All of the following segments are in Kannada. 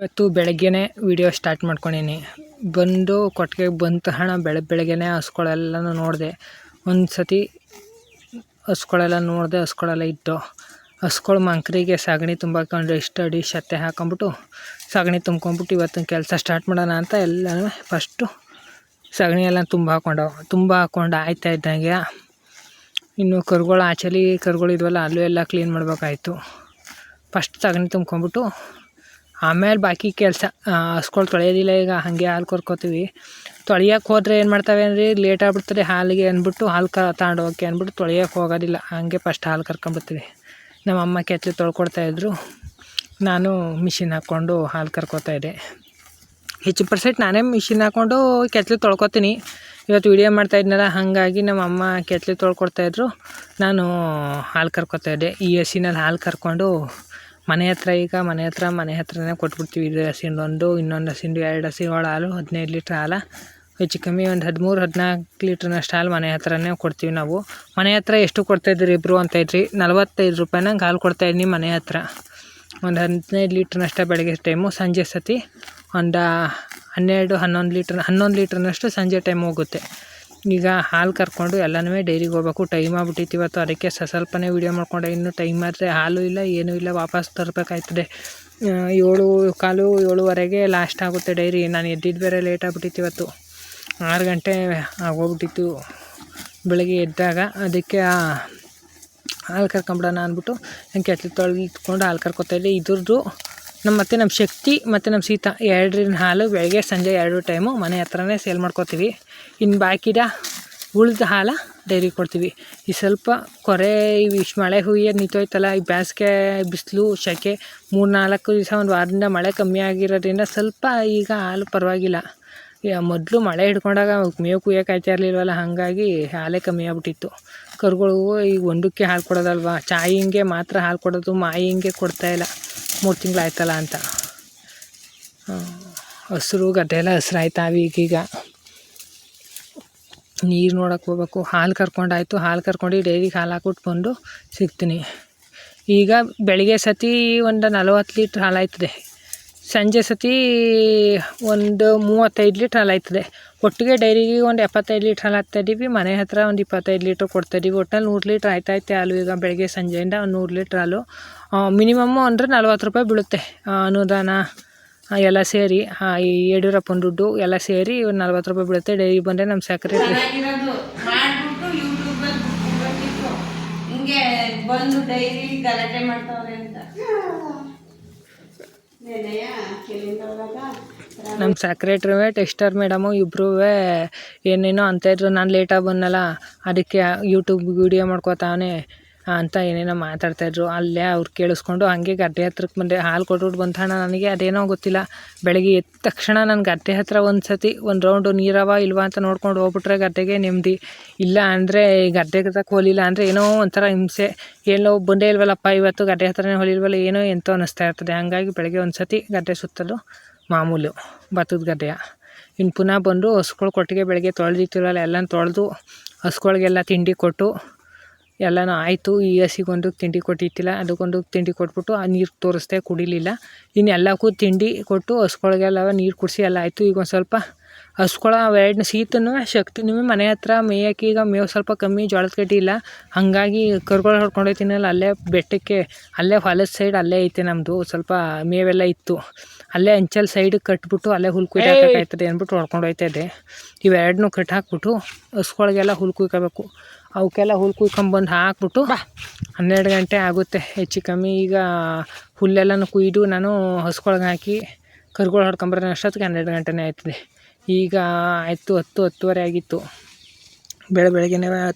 ಇವತ್ತು ಬೆಳಗ್ಗೆನೇ ವಿಡಿಯೋ ಸ್ಟಾರ್ಟ್ ಮಾಡ್ಕೊಂಡೀನಿ. ಬಂದು ಕೊಟ್ಟಿಗೆಗೆ ಬಂದ ತಕ್ಷಣ ಬೆಳಗ್ಗೆನೇ ಹಸುಗಳೆಲ್ಲನೂ ನೋಡಿದೆ. ಒಂದು ಸತಿ ಹಸುಗಳೆಲ್ಲ ನೋಡಿದೆ, ಹಸುಗಳೆಲ್ಲ ಇತ್ತು. ಹಸುಗಳು ಮಂಕರಿಗೆ ಸಗಣಿ ತುಂಬಾಕೊಂಡು ಇಷ್ಟು ಅಡಿ ಶತ್ತೆ ಹಾಕೊಂಬಿಟ್ಟು ಸಗಣಿ ತುಂಬ್ಕೊಂಬಿಟ್ಟು ಇವತ್ತಿನ ಕೆಲಸ ಸ್ಟಾರ್ಟ್ ಮಾಡೋಣ ಅಂತ ಎಲ್ಲನೂ ಫಸ್ಟು ಸಗಣಿ ಎಲ್ಲ ತುಂಬ ಹಾಕ್ಕೊಂಡು ಆಯ್ತಾ ಇದ್ದಂಗೆ ಇನ್ನು ಕರುಗಳು ಆಚೆಲಿ ಕರುಗಳು ಇದ್ವಲ್ಲ ಅಲ್ಲೂ ಎಲ್ಲ ಕ್ಲೀನ್ ಮಾಡಬೇಕಾಯ್ತು. ಫಸ್ಟ್ ಸಗಣಿ ತುಂಬ್ಕೊಂಬಿಟ್ಟು ಆಮೇಲೆ ಬಾಕಿ ಕೆಲಸ. ಹಸುಗಳು ತೊಳೆಯೋದಿಲ್ಲ, ಈಗ ಹಾಗೆ ಹಾಲು ಕರ್ಕೋತೀವಿ. ತೊಳೆಯೋಕೆ ಹೋದರೆ ಏನು ಮಾಡ್ತವೆ ಅಂದರೆ ಲೇಟ್ ಆಗಿಬಿಡ್ತದೆ ಹಾಲಿಗೆ ಅಂದ್ಬಿಟ್ಟು ಹಾಲು ತಗೊಂಡೋಗಕ್ಕೆ ಅಂದ್ಬಿಟ್ಟು ತೊಳೆಯೋಕೆ ಹೋಗೋದಿಲ್ಲ. ಹಾಗೆ ಫಸ್ಟ್ ಹಾಲು ಕರ್ಕೊಂಬರ್ತೀವಿ. ನಮ್ಮ ಅಮ್ಮ ಕೆತ್ತಲು ತೊಳ್ಕೊಡ್ತಾಯಿದ್ರು, ನಾನು ಮಿಷಿನ್ ಹಾಕ್ಕೊಂಡು ಹಾಲು ಕರ್ಕೋತಾಯಿದ್ದೆ. ಹೆಚ್ಚು ಪರ್ಸೆಂಟ್ ನಾನೇ ಮಿಷಿನ್ ಹಾಕ್ಕೊಂಡು ಕೆತ್ತಲು ತೊಳ್ಕೊತೀನಿ. ಇವತ್ತು ವೀಡಿಯೋ ಮಾಡ್ತಾಯಿದ್ನಲ್ಲ, ಹಾಗಾಗಿ ನಮ್ಮ ಅಮ್ಮ ಕೆತ್ತಲು ತೊಳ್ಕೊಡ್ತಾಯಿದ್ರು, ನಾನು ಹಾಲು ಕರ್ಕೋತಾಯಿದ್ದೆ. ಈ ಹಸಿನಲ್ಲಿ ಹಾಲು ಕರ್ಕೊಂಡು ಮನೆ ಹತ್ರನೇ ಕೊಟ್ಬಿಡ್ತೀವಿ. ಇದು ಹಸಿಂದು ಇನ್ನೊಂದು ಹಸಿಂದು 2 ಹಸಿಗಳ ಹಾಲು 15 ಲೀಟ್ರ್ ಹಾಲು, ಹೆಚ್ಚು ಕಮ್ಮಿ ಒಂದು 13-14 ಲೀಟ್ರ್ನಷ್ಟು ಹಾಲು ಮನೆ ಹತ್ರನೇ ಕೊಡ್ತೀವಿ ನಾವು. ಮನೆ ಹತ್ರ ಎಷ್ಟು ಕೊಡ್ತಾಯಿದ್ರಿ ಇಬ್ಬರು ಅಂತೈತ್ರಿ, 45 ರೂಪಾಯಿನಂಗೆ ಹಾಲು ಕೊಡ್ತಾಯಿದ್ದೀನಿ ಮನೆ ಹತ್ರ. ಒಂದು 15 ಲೀಟ್ರ್ನಷ್ಟು ಬೆಳಗ್ಗೆ ಟೈಮು, ಸಂಜೆ ಸತಿ ಒಂದು 11 ಲೀಟ್ರ್ನಷ್ಟು ಸಂಜೆ ಟೈಮ್ ಹೋಗುತ್ತೆ. ಈಗ ಹಾಲು ಕರ್ಕೊಂಡು ಎಲ್ಲನೂ ಡೈರಿಗೆ ಹೋಗ್ಬೇಕು. ಟೈಮ್ ಆಗ್ಬಿಟ್ಟಿತ್ತು ಇವತ್ತು, ಅದಕ್ಕೆ ಸ್ವಲ್ಪನೇ ವೀಡಿಯೋ ಮಾಡ್ಕೊಂಡೆ. ಇನ್ನೂ ಟೈಮ್ ಆದರೆ ಹಾಲು ಇಲ್ಲ, ಏನೂ ಇಲ್ಲ, ವಾಪಸ್ ತರಬೇಕಾಯ್ತದೆ. 7:15 7:30 ಲಾಸ್ಟ್ ಆಗುತ್ತೆ ಡೈರಿ. ನಾನು ಎದ್ದಿದ್ದು ಬೇರೆ ಲೇಟ್ ಆಗ್ಬಿಟ್ಟಿತ್ತು ಇವತ್ತು, 6 ಗಂಟೆ ಆಗೋಗ್ಬಿಟ್ಟಿತ್ತು ಬೆಳಗ್ಗೆ ಎದ್ದಾಗ. ಅದಕ್ಕೆ ಹಾಲು ಕರ್ಕೊಂಬಿಡೋಣ ಅಂದ್ಬಿಟ್ಟು ನಾನು ಕೆತ್ತಲು ತೊಳೆದುಕೊಂಡು ಹಾಲು ಕರ್ಕೊತಾಯಿದ್ದೆ. ಇದ್ರದ್ದು ನಮ್ಮ ಶಕ್ತಿ ಮತ್ತು ನಮ್ಮ ಸೀತಾ 2 ಹಾಲು ಬೆಳಗ್ಗೆ ಸಂಜೆ 2 ಟೈಮು ಮನೆ ಹತ್ರನೇ ಸೇಲ್ ಮಾಡ್ಕೋತೀವಿ. ಇನ್ನು ಬಾಕಿದ ಉಳಿದ ಹಾಲು ಡೈರಿ ಕೊಡ್ತೀವಿ. ಈ ಸ್ವಲ್ಪ ಕೊರೆ ಮಳೆ ಹುಯ್ಯೋದು ನಿಂತೋಯ್ತಲ್ಲ, ಈ ಬೇಸಿಗೆ ಬಿಸಿಲು ಸೆಕೆ 3-4 ದಿವಸ ಒಂದು ವಾರದಿಂದ ಮಳೆ ಕಮ್ಮಿ ಆಗಿರೋದ್ರಿಂದ ಸ್ವಲ್ಪ ಈಗ ಹಾಲು ಪರವಾಗಿಲ್ಲ. ಮೊದಲು ಮಳೆ ಹಿಡ್ಕೊಂಡಾಗ ಮೇವು ಕುಯ್ಯೋಕೆ ಆಯ್ತಾ ಇರಲಿಲ್ವಲ್ಲ, ಹಾಗಾಗಿ ಹಾಲೇ ಕಮ್ಮಿ ಆಗ್ಬಿಟ್ಟಿತ್ತು. ಕರುಗಳು ಈಗ ಒಂದಕ್ಕೆ ಹಾಲು ಕೊಡೋದಲ್ವ, ಚಾಯಿಂಗೆ ಮಾತ್ರ ಹಾಲು ಕೊಡೋದು, ಮಾಯಿಂಗೆ ಕೊಡ್ತಾಯಿಲ್ಲ 3 ತಿಂಗಳಾಯ್ತಲ್ಲ ಅಂತ. ಹಸಿರು ಗದ್ದೆ ಎಲ್ಲ ಹಸಿರಾಯ್ತಾವೆ. ಈಗೀಗ ನೀರು ನೋಡೋಕೆ ಹೋಗ್ಬೇಕು. ಹಾಲು ಕರ್ಕೊಂಡಾಯ್ತು, ಹಾಲು ಕರ್ಕೊಂಡು ಡೈರಿಗೆ ಹಾಲು ಹಾಕ್ಬಿಟ್ಟು ಬಂದು ಸಿಗ್ತೀನಿ. ಈಗ ಬೆಳಿಗ್ಗೆ ಸತಿ ಒಂದು 40 ಲೀಟ್ರ್ ಹಾಲು ಆಯ್ತದೆ, ಸಂಜೆ ಸತಿ ಒಂದು 35 ಲೀಟ್ರ್ ಹಾಲು ಆಯ್ತದೆ. ಒಟ್ಟಿಗೆ ಡೈರಿಗೆ ಒಂದು 75 ಲೀಟ್ರ್ ಹಾಲು ಹಾಕ್ತಾಯಿದ್ದೀವಿ. ಮನೆ ಹತ್ರ ಒಂದು 25 ಲೀಟ್ರ್ ಕೊಡ್ತಾಯಿದ್ದೀವಿ. ಒಟ್ಟಲ್ಲಿ 100 ಲೀಟ್ರ್ ಆಯ್ತೈತೆ ಹಾಲು. ಈಗ ಬೆಳಗ್ಗೆ ಸಂಜೆಯಿಂದ ಒಂದು 100 ಲೀಟ್ರ್ ಹಾಲು ಮಿನಿಮಮ್ಮು ಅಂದರೆ 40 ರೂಪಾಯಿ ಬೀಳುತ್ತೆ. ಅನುದಾನ ಎಲ್ಲ ಸೇರಿ ಈ ಯಡಿಯೂರಪ್ಪನ ದುಡ್ಡು ಎಲ್ಲ ಸೇರಿ ಒಂದು 40 ರೂಪಾಯಿ ಬೀಳುತ್ತೆ. ಡೈರಿ ಬಂದರೆ ನಮ್ಮ ಸೆಕ್ರೆಟ್ರಿ ಬಂದು ಡೈರಿ ಗಲಾಟೆ ಮಾಡ್ತಾವ್ರೆ ಅಂತ ನಮ್ಮ ಸೆಕ್ರೆಟ್ರಿ ಟೆಸ್ಟರ್ ಮೇಡಮು ಇಬ್ಬರೂ ಏನೇನೋ ಅಂತಾಯಿದ್ರು. ನಾನು ಲೇಟಾಗಿ ಬಂದನಲ್ಲ, ಅದಕ್ಕೆ ಯೂಟ್ಯೂಬ್ ವೀಡಿಯೋ ಮಾಡ್ಕೋತಾವನೆ ಅಂತ ಏನೇನೋ ಮಾತಾಡ್ತಾಯಿದ್ರು. ಅಲ್ಲೇ ಅವ್ರು ಕೇಳಿಸ್ಕೊಂಡು ಹಾಗೆ ಗದ್ದೆ ಹತ್ರಕ್ಕೆ ಬಂದೆ. ಹಾಲು ಕೊಟ್ಬಿಟ್ಟು ಬಂದ ನನಗೆ ಅದೇನೋ ಗೊತ್ತಿಲ್ಲ, ಬೆಳಗ್ಗೆ ಎದ್ದ ತಕ್ಷಣ ನಾನು ಗದ್ದೆ ಹತ್ರ ಒಂದು ಸತಿ ಒಂದು ರೌಂಡು ನೀರವ ಇಲ್ವಾ ಅಂತ ನೋಡ್ಕೊಂಡು ಹೋಗ್ಬಿಟ್ರೆ ಗದ್ದೆಗೆ ನೆಮ್ಮದಿ. ಇಲ್ಲ ಅಂದರೆ ಗದ್ದೆಗೆ ಹೋಲಿಲ್ಲ ಅಂದರೆ ಏನೋ ಒಂಥರ ಹಿಂಸೆ. ಎಲ್ಲೋ ಬಂದೇ ಇಲ್ವಲ್ಲಪ್ಪ ಇವತ್ತು ಗದ್ದೆ ಹತ್ರನೇ ಹೊಲಿಲ್ವಲ್ಲ, ಏನೋ ಎಂತೋ ಅನ್ನಿಸ್ತಾ ಇರ್ತದೆ. ಹಾಗಾಗಿ ಬೆಳಗ್ಗೆ ಒಂದು ಸತಿ ಗದ್ದೆ ಸುತ್ತಲು ಮಾಮೂಲು ಭತ್ತದ ಗದ್ದೆಯ. ಇನ್ನು ಪುನಃ ಬಂದು ಹಸುಗಳು ಕೊಟ್ಟಿಗೆ ಬೆಳಗ್ಗೆ ತೊಳೆದಿತ್ತಿರಲ್ಲ, ಎಲ್ಲನೂ ತೊಳೆದು ಹಸುಗಳಿಗೆಲ್ಲ ತಿಂಡಿ ಕೊಟ್ಟು ಎಲ್ಲನೂ ಆಯಿತು. ಈ ಹಸಿಗೊಂದು ತಿಂಡಿ ಕೊಟ್ಟಿತ್ತಿಲ್ಲ, ಅದಕ್ಕೊಂದು ತಿಂಡಿ ಕೊಟ್ಬಿಟ್ಟು ಆ ನೀರು ತೋರಿಸ್ದೆ, ಕುಡಿಲಿಲ್ಲ. ಇನ್ನು ಎಲ್ಲಕ್ಕೂ ತಿಂಡಿ ಕೊಟ್ಟು ಹಸುಗಳಿಗೆಲ್ಲ ನೀರು ಕುಡಿಸಿ ಎಲ್ಲ ಆಯಿತು. ಈಗ ಒಂದು ಸ್ವಲ್ಪ ಹಸುಗಳ ಅವೆರಡನ್ನ ಶೀತನೂ ಶಕ್ತಿನೂ ಮನೆ ಹತ್ರ ಮೇಯಕ್ಕೆ. ಈಗ ಮೇವು ಸ್ವಲ್ಪ ಕಮ್ಮಿ, ಜೋಳದ ಕಡ್ಡಿ ಇಲ್ಲ, ಹಾಗಾಗಿ ಕರುಗಳು ಹೊಡ್ಕೊಂಡೋಯ್ತೀನಲ್ಲ ಅಲ್ಲೇ ಬೆಟ್ಟಕ್ಕೆ, ಅಲ್ಲೇ ಹೊಲದ ಸೈಡ್ ಅಲ್ಲೇ ಐತೆ ನಮ್ಮದು ಸ್ವಲ್ಪ ಮೇವೆಲ್ಲ ಇತ್ತು. ಅಲ್ಲೇ ಅಂಚಲ್ ಸೈಡಿಗೆ ಕಟ್ಬಿಟ್ಟು ಅಲ್ಲೇ ಹುಲ್ ಕುಯ್ದಾಕಾಯ್ತದೆ ಅಂದ್ಬಿಟ್ಟು ಹೊಡ್ಕೊಂಡು ಹೋಯ್ತಾಯಿದ್ದೆ. ಇವೆರಡನ್ನೂ ಕಟ್ ಹಾಕ್ಬಿಟ್ಟು ಹಸುಗಳಿಗೆಲ್ಲ ಹುಲ್ ಕುಯ್ಕೋಬೇಕು. ಅವಕ್ಕೆಲ್ಲ ಹುಲ್ ಕುಯ್ಕೊಂಬಂದು ಹಾಕ್ಬಿಟ್ಟು 12 ಗಂಟೆ ಆಗುತ್ತೆ ಹೆಚ್ಚು ಕಮ್ಮಿ. ಈಗ ಹುಲ್ಲೆಲ್ಲನೂ ಕುಯ್ದು ನಾನು ಹಸುಗಳ್ಗೆ ಹಾಕಿ ಕರುಗಳು ಹೊಡ್ಕೊಂಬರೋಣ ಅಷ್ಟೊತ್ತಿಗೆ 12 ಗಂಟೆನೇ ಆಯ್ತದೆ. ಈಗ ಆಯಿತು 10-10:30 ಆಗಿತ್ತು. ಬೆಳಗ್ಗೆನೇ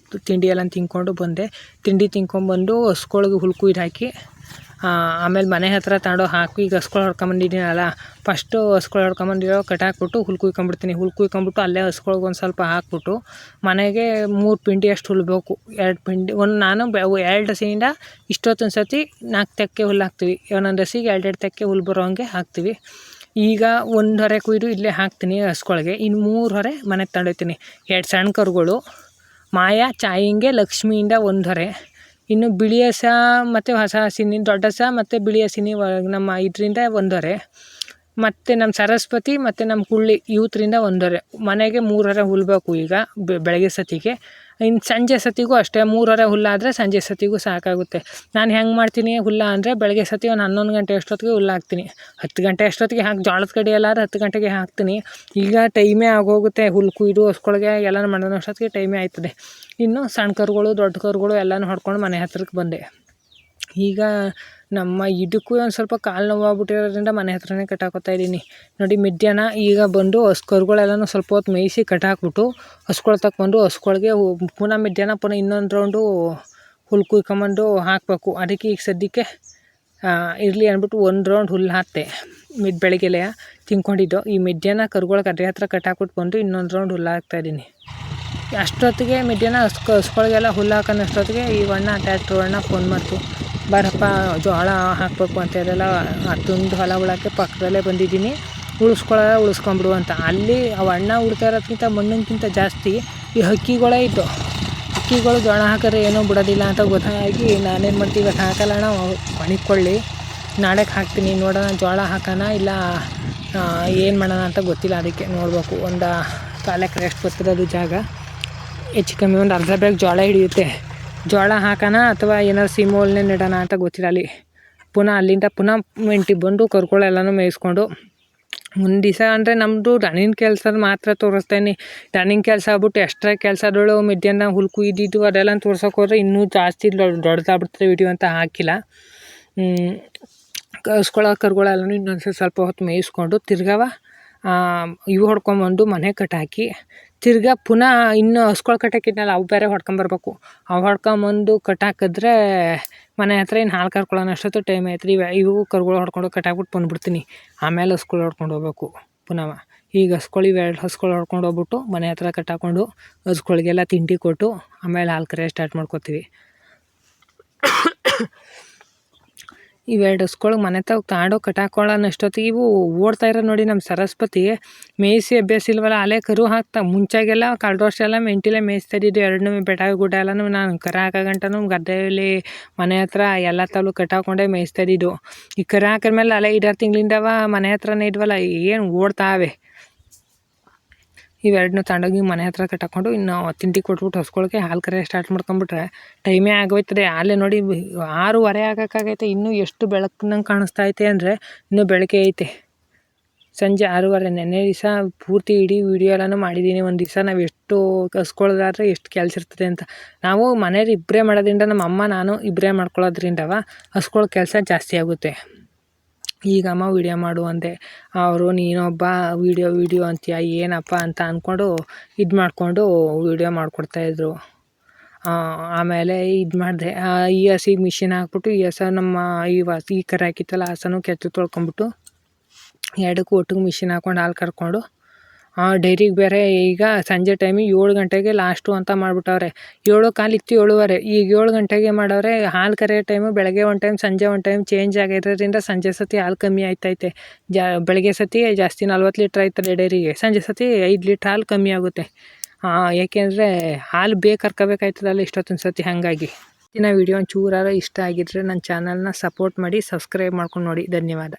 ತಿಂಡಿ ಎಲ್ಲ ತಿಂದ್ಕೊಂಡು ಬಂದೆ. ತಿಂಡಿ ತಿಂದ್ಕೊಂಬಂದು ಹಸುಗಳ್ಗೆ ಹುಲ್ ಕುಯ್ದು ಹಾಕಿ ಆಮೇಲೆ ಮನೆ ಹತ್ರ ತಗೊಂಡು ಹಾಕಿ. ಈಗ ಹಸುಗಳು ಹೊಡ್ಕೊಂಬಂದಿದ್ದೀನಲ್ಲ, ಫಸ್ಟು ಹಸುಗಳು ಹೊಡ್ಕೊಂಬಂದಿರೋ ಕಟ್ಟಾಕ್ಬಿಟ್ಟು ಹುಲ್ ಕುಯ್ಕೊಂಬಿಡ್ತೀನಿ. ಹುಲ್ ಕುಯ್ಕೊಂಬಿಟ್ಟು ಅಲ್ಲೇ ಹಸುಗಳ್ಗೆ ಒಂದು ಸ್ವಲ್ಪ ಹಾಕ್ಬಿಟ್ಟು ಮನೆಗೆ 3 ಪಿಂಡಿ ಅಷ್ಟು ಹುಲ್ಬೇಕು. 2 ಪಿಂಡಿ ನಾನು 2 ಹಸಿಯಿಂದ ಇಷ್ಟೊತ್ತೊಂದು ಸತಿ 4 ತೆಕ್ಕೆ ಹುಲ್ಲು ಹಾಕ್ತೀವಿ. ಒಂದೊಂದು ಹಸಿಗೆ 2 ತೆಕ್ಕೆ ಹುಲ್ಲು ಬರೋ ಹಂಗೆ ಹಾಕ್ತೀವಿ. ಈಗ 1 ಹೊರೆ ಕುಯ್ದು ಇಲ್ಲೇ ಹಾಕ್ತೀನಿ ಹಸುಗಳ್ಗೆ. ಇನ್ನು 3 ಹೊರೆ ಮನೆಗೆ ತಗೊಂಡೋಗ್ತೀನಿ. 2 ಸಣ್ಣ ಕರುಗಳು, ಮಾಯಾ, ಚಾಯಿಂಗೆ, ಲಕ್ಷ್ಮಿಯಿಂದ 1 ಹೊರೆ. ಇನ್ನು ಬಿಳಿ ಹಸ ಮತ್ತು ಹೊಸ ಹಸಿನಿ, ದೊಡ್ಡ ಹಸ ಮತ್ತು ಬಿಳಿ ಹಸಿನಿ ನಮ್ಮ ಇದರಿಂದ 1 ಹೊರೆ. ಮತ್ತು ನಮ್ಮ ಸರಸ್ವತಿ ಮತ್ತು ನಮ್ಮ ಕುಳ್ಳಿ ಇವತ್ತರಿಂದ 1 ಮನೆಗೆ 3 ಹುಲ್ಬೇಕು ಈಗ ಬೆಳಗ್ಗೆ ಸತಿಗೆ. ಇನ್ನು ಸಂಜೆ ಸತಿಗೂ ಅಷ್ಟೇ 3 ಹುಲ್ಲಾದರೆ ಸಂಜೆ ಸತಿಗೂ ಸಾಕಾಗುತ್ತೆ. ನಾನು ಹೆಂಗೆ ಮಾಡ್ತೀನಿ ಹುಲ್ಲ ಅಂದರೆ ಬೆಳಗ್ಗೆ ಸತಿ ಒಂದು 11 ಗಂಟೆ ಅಷ್ಟೊತ್ತಿಗೆ ಹುಲ್ಲು ಹಾಕ್ತೀನಿ. 10 ಗಂಟೆ ಅಷ್ಟೊತ್ತಿಗೆ ಹಾಕಿ ಜೋಳದ ಕಡೆ ಎಲ್ಲಾದ್ರೆ 10 ಗಂಟೆಗೆ ಹಾಕ್ತೀನಿ. ಈಗ ಟೈಮೇ ಆಗೋಗುತ್ತೆ ಹುಲ್ಲು ಕುಯ್ದು ಹಸ್ಕೊಳ್ಗೆ ಎಲ್ಲನೂ ಮಾಡೋದು ಅಷ್ಟೊತ್ತಿಗೆ ಟೈಮೇ ಆಯ್ತದೆ. ಇನ್ನು ಸಣ್ಣ ಕರುಗಳು ದೊಡ್ಡ ಕರುಗಳು ಎಲ್ಲನೂ ಹೊಡ್ಕೊಂಡು ಮನೆ ಹತ್ರಕ್ಕೆ ಬಂದೆ. ಈಗ ನಮ್ಮ ಇದಕ್ಕೂ ಒಂದು ಸ್ವಲ್ಪ ಕಾಲು ನೋವಾಗ್ಬಿಟ್ಟಿರೋದ್ರಿಂದ ಮನೆ ಹತ್ರನೇ ಕಟ್ಟಾಕೋತಾ ಇದ್ದೀನಿ ನೋಡಿ. ಮಧ್ಯಾಹ್ನ ಈಗ ಬಂದು ಕರುಗಳೆಲ್ಲನೂ ಸ್ವಲ್ಪ ಹೊತ್ತು ಮೇಯಿಸಿ ಕಟ್ಟಾಕ್ಬಿಟ್ಟು ಹಸ್ಕೊಳ್ ತಗೊಂಡು ಹಸ್ಕೊಳ್ಗೆ ಪುನಃ ಮಧ್ಯಾಹ್ನ ಪುನಃ ಇನ್ನೊಂದು ರೌಂಡು ಹುಲ್ಲು ಕುಯ್ಕೊಂಬಂದು ಹಾಕಬೇಕು. ಅದಕ್ಕೆ ಈಗ ಸದ್ಯಕ್ಕೆ ಇರಲಿ ಅಂದ್ಬಿಟ್ಟು 1 ರೌಂಡ್ ಹುಲ್ಲು ಹಾಕ್ತೆ. ಬೆಳಗ್ಗೆಲೆ ತಿನ್ಕೊಂಡಿದ್ದು ಈ ಮಧ್ಯಾಹ್ನ ಕರುಗಳಿಗೆ ಅದೇ ಹತ್ರ ಕಟ್ಟಾಕ್ಬಿಟ್ಟು ಬಂದು ಇನ್ನೊಂದು ರೌಂಡ್ ಹುಲ್ಲು ಹಾಕ್ತಾಯಿದ್ದೀನಿ. ಅಷ್ಟೊತ್ತಿಗೆ ಮಧ್ಯಾಹ್ನ ಹಸ್ಕೊಳ್ಗೆಲ್ಲ ಹುಲ್ಲು ಹಾಕೋಣ ಅಷ್ಟೊತ್ತಿಗೆ ಈ ಟ್ಯಾಕ್ಟ್ರ್ ಅಣ್ಣ ಫೋನ್ ಮಾಡ್ತು, ಬಾರಪ್ಪ ಜೋಳ ಹಾಕಬೇಕು ಅಂತ ಹೇಳಲ್ಲ, ಅದೊಂದು ಹೊಲ ಉಳಕ್ಕೆ ಪಕ್ಕದಲ್ಲೇ ಬಂದಿದ್ದೀನಿ, ಉಳಿಸ್ಕೊಂಬಿಡು ಅಂತ. ಅಲ್ಲಿ ಅಣ್ಣ ಉಳ್ತಾ ಇರೋದ್ಕಿಂತ ಮಣ್ಣಿಗಿಂತ ಜಾಸ್ತಿ ಈ ಹಕ್ಕಿಗಳೇ ಇದ್ದು. ಹಕ್ಕಿಗಳು ಜೋಳ ಹಾಕಿದ್ರೆ ಏನೂ ಬಿಡೋದಿಲ್ಲ ಅಂತ ಗೊತ್ತಾಗಿ ನಾನೇನು ಮಾಡ್ತೀವಿ, ಇವತ್ತು ಹಾಕಲ್ಲ ಅಣ್ಣ ಒಣಗಿಕೊಳ್ಳಿ, ನಾಳೆಗೆ ಹಾಕ್ತೀನಿ, ನೋಡೋಣ ಜೋಳ ಹಾಕೋಣ ಇಲ್ಲ ಏನು ಮಾಡೋಣ ಅಂತ ಗೊತ್ತಿಲ್ಲ. ಅದಕ್ಕೆ ನೋಡಬೇಕು. ಒಂದು ಕಾಲ ಎಕರೆ ಎಷ್ಟು ಬರ್ತಿರೋದು ಜಾಗ, ಹೆಚ್ಚು ಕಮ್ಮಿ ಒಂದು ಅರ್ಧ ಬ್ಯಾಗ್ ಜೋಳ ಹಿಡಿಯುತ್ತೆ. ಜೋಳ ಹಾಕೋಣ ಅಥವಾ ಏನಾದ್ರು ಸೀಮೋಲ್ನೇ ನೆಡೋಣ ಅಂತ ಗೊತ್ತಿಲ್ಲ. ಅಲ್ಲಿ ಅಲ್ಲಿಂದ ಪುನಃ ಮೆಂಟಿಗೆ ಬಂದು ಕರ್ಕೊಳ್ಳೆಲ್ಲನೂ ಮೇಯಿಸ್ಕೊಂಡು ಒಂದು ದಿವಸ ಅಂದರೆ ನಮ್ಮದು ದಣಿನ ಕೆಲಸದ ಮಾತ್ರ ತೋರಿಸ್ತಾಯಿನಿ. ದಣಿನ ಕೆಲಸ ಆಗ್ಬಿಟ್ಟು ಎಕ್ಸ್ಟ್ರಾ ಕೆಲಸಗಳು ಮಧ್ಯಾಹ್ನ ಹುಲ್ಲು ಕುಯ್ದಿದ್ದು ಅದೆಲ್ಲ ತೋರ್ಸೋಕೆ ಹೋದ್ರೆ ಇನ್ನೂ ಜಾಸ್ತಿ ದೊಡ್ಡದಾಗ್ಬಿಡ್ತದೆ ವಿಡಿಯೋ ಅಂತ ಹಾಕಿಲ್ಲ. ಕರುಗಳೆಲ್ಲನೂ ಇನ್ನೊಂದು ಸ್ವಲ್ಪ ಹೊತ್ತು ಮೇಯಿಸ್ಕೊಂಡು ತಿರ್ಗವ ಇವು ಹೊಡ್ಕೊಂಬಂದು ಮನೆ ಕಟ್ಟಾಕಿ ತಿರ್ಗಾ ಪುನಃ ಇನ್ನು ಕಟ್ಟಾಕಿದ್ನಲ್ಲ ಅವು ಬೇರೆ ಹೊಡ್ಕೊಂಬರ್ಬೇಕು. ಅವು ಹೊಡ್ಕೊಂಬಂದು ಕಟ್ಟಾಕಿದ್ರೆ ಮನೆ ಹತ್ರ ಇನ್ನು ಹಾಲು ಕರ್ಕೊಳ್ಳೋಣ ಅಷ್ಟೊತ್ತು ಟೈಮ್ ಆಯ್ತು. ಇವು ಕರುಗಳು ಹೊಡ್ಕೊಂಡು ಕಟ್ಟಾಕ್ಬಿಟ್ಟು ಬಂದುಬಿಡ್ತೀನಿ. ಆಮೇಲೆ ಹೊಡ್ಕೊಂಡು ಹೋಗ್ಬೇಕು ಪುನಃ. ಈಗ ಇವೆರಡು ಹೊಡ್ಕೊಂಡು ಹೋಗ್ಬಿಟ್ಟು ಮನೆ ಹತ್ರ ಕಟ್ಟಾಕೊಂಡು ಹಸ್ಗಳಿಗೆಲ್ಲ ತಿಂಡಿ ಕೊಟ್ಟು ಆಮೇಲೆ ಹಾಲು ಕರೆಯ ಸ್ಟಾರ್ಟ್ ಮಾಡ್ಕೊತೀವಿ. ಇವೆರಡು ಹಸ್ಕೊಳಗೆ ಮನೆ ತಗೊಂಡು ಕಟ್ಟಾಕೊಳ್ಳೋಣ ಅಷ್ಟೊತ್ತಿಗೆ ಇವು ಓಡ್ತಾಯಿರೋ ನೋಡಿ. ನಮ್ಮ ಸರಸ್ವತಿ ಮೇಯಿಸಿ ಅಭ್ಯಾಸ ಇಲ್ವಲ್ಲ, ಅಲ್ಲೇ ಕರು ಹಾಕ್ತಾ ಮುಂಚಾಗೆಲ್ಲ ಕಳೆದ ವರ್ಷ ಎಲ್ಲ ಮೆಂಟಿಲೇ ಮೇಯಿಸ್ತಾ ಇದ್ದಿದ್ದು. ಎರಡನ್ನೂ ಬೆಟ್ಟ ಗುಡ್ಡ ಎಲ್ಲನೂ ನಾನು ಕರ ಹಾಕೋ ಗಂಟನೂ ಗದ್ದೆಯಲ್ಲಿ ಮನೆ ಹತ್ರ ಎಲ್ಲ ತಲು ಕಟ್ಟಾಕೊಂಡೇ ಮೇಯಿಸ್ತಾ ಇದ್ದಿದ್ದು. ಈ ಕರ ಹಾಕಿದ್ಮೇಲೆ ಅಲ್ಲೇ 5-6 ತಿಂಗಳಿಂದವ ಮನೆ ಹತ್ರನೇ ಇದ್ವಲ್ಲ, ಏನು ಓಡ್ತಾವೆ. ಇವೆರಡನ್ನೂ ತಗೊಂಡೋಗಿ ಮನೆ ಹತ್ರ ಕಟ್ಟಾಕೊಂಡು ಇನ್ನು ತಿಂಡಿ ಕೊಟ್ಬಿಟ್ಟು ಹಸ್ಕೊಳಕ್ಕೆ ಹಾಲು ಕರೆಯ ಸ್ಟಾರ್ಟ್ ಮಾಡ್ಕೊಂಬಿಟ್ರೆ ಟೈಮೇ ಆಗೋಯ್ತದೆ. ಅಲ್ಲೇ ನೋಡಿ 6:15 ಆಗೋಕ್ಕಾಗೈತೆ. ಇನ್ನೂ ಎಷ್ಟು ಬೆಳಕಿನಂಗೆ ಕಾಣಿಸ್ತಾ ಐತೆ ಅಂದರೆ ಇನ್ನೂ ಬೆಳಕೆ ಐತೆ. ಸಂಜೆ 6:15. ನೆನ್ನೆ ದಿವಸ ಪೂರ್ತಿ ಇಡೀ ವೀಡಿಯೋ ಎಲ್ಲನೂ ಮಾಡಿದ್ದೀನಿ. ಒಂದು ದಿವಸ ನಾವು ಎಷ್ಟು ಹಸ್ಕೊಳೋದಾದ್ರೆ ಎಷ್ಟು ಕೆಲಸ ಇರ್ತದೆ ಅಂತ. ನಾವು ಮನೇಲಿ ಇಬ್ಬರೇ ಮಾಡೋದ್ರಿಂದ ನಮ್ಮ ಅಮ್ಮ ನಾನು ಇಬ್ಬರೇ ಮಾಡ್ಕೊಳ್ಳೋದ್ರಿಂದವ ಹಸ್ಕೊಳ ಕೆಲಸ ಜಾಸ್ತಿ ಆಗುತ್ತೆ. ಈಗ ಅಮ್ಮ ವೀಡಿಯೋ ಮಾಡು ಅಂದೆ, ಅವರು ನೀನೊಬ್ಬ ವೀಡಿಯೋ ಅಂತೀಯ ಏನಪ್ಪ ಅಂತ ಅಂದ್ಕೊಂಡು ಇದು ಮಾಡಿಕೊಂಡು ವೀಡಿಯೋ ಮಾಡಿಕೊಡ್ತಾಯಿದ್ರು. ಆಮೇಲೆ ಇದು ಮಾಡಿದೆ, ಈ ಹಸಿಗೆ ಮಿಷಿನ್ ಹಾಕ್ಬಿಟ್ಟು ಈ ಹಸ ನಮ್ಮ ಈ ಕರ ಹಾಕಿತ್ತಲ್ಲ ಹಸನೂ ಕೆಚ್ಚು ತೊಳ್ಕೊಂಬಿಟ್ಟು ಎರಡಕ್ಕೂ ಒಟ್ಟಿಗೆ ಮಿಷಿನ್ ಹಾಕ್ಕೊಂಡು ಹಾಲು ಕರ್ಕೊಂಡು ಡೈರಿಗೆ ಬೇರೆ ಈಗ ಸಂಜೆ ಟೈಮಿಗೆ 7 ಗಂಟೆಗೆ ಲಾಸ್ಟು ಅಂತ ಮಾಡಿಬಿಟ್ಟವ್ರೆ. 7:15 ಇತ್ತು 7:15. ಈಗ 7 ಗಂಟೆಗೆ ಮಾಡವ್ರೆ. ಹಾಲು ಕರೆಯೋ ಟೈಮು ಬೆಳಗ್ಗೆ ಒಂದು ಟೈಮ್ ಸಂಜೆ ಒಂದು ಟೈಮ್ ಚೇಂಜ್ ಆಗಿರೋದ್ರಿಂದ ಸಂಜೆ ಸತಿ ಹಾಲು ಕಮ್ಮಿ ಆಯ್ತೈತೆ. ಬೆಳಗ್ಗೆ ಸತಿ ಜಾಸ್ತಿ 40 ಲೀಟ್ರ್ ಆಯ್ತದೆ ಡೈರಿಗೆ, ಸಂಜೆ ಸತಿ 5 ಲೀಟ್ರ್ ಹಾಲು ಕಮ್ಮಿ ಆಗುತ್ತೆ. ಏಕೆಂದರೆ ಹಾಲು ಬೇಗ ಕರ್ಕೋಬೇಕಾಯ್ತದಲ್ಲ ಇಷ್ಟೊತ್ತಿನ ಸತಿ. ಹಾಗಾಗಿ ದಿನ ವೀಡಿಯೋ ಒಂಚೂರಾರು ಇಷ್ಟ ಆಗಿದ್ರೆ ನನ್ನ ಚಾನಲ್ನ ಸಪೋರ್ಟ್ ಮಾಡಿ ಸಬ್ಸ್ಕ್ರೈಬ್ ಮಾಡ್ಕೊಂಡು ನೋಡಿ. ಧನ್ಯವಾದ.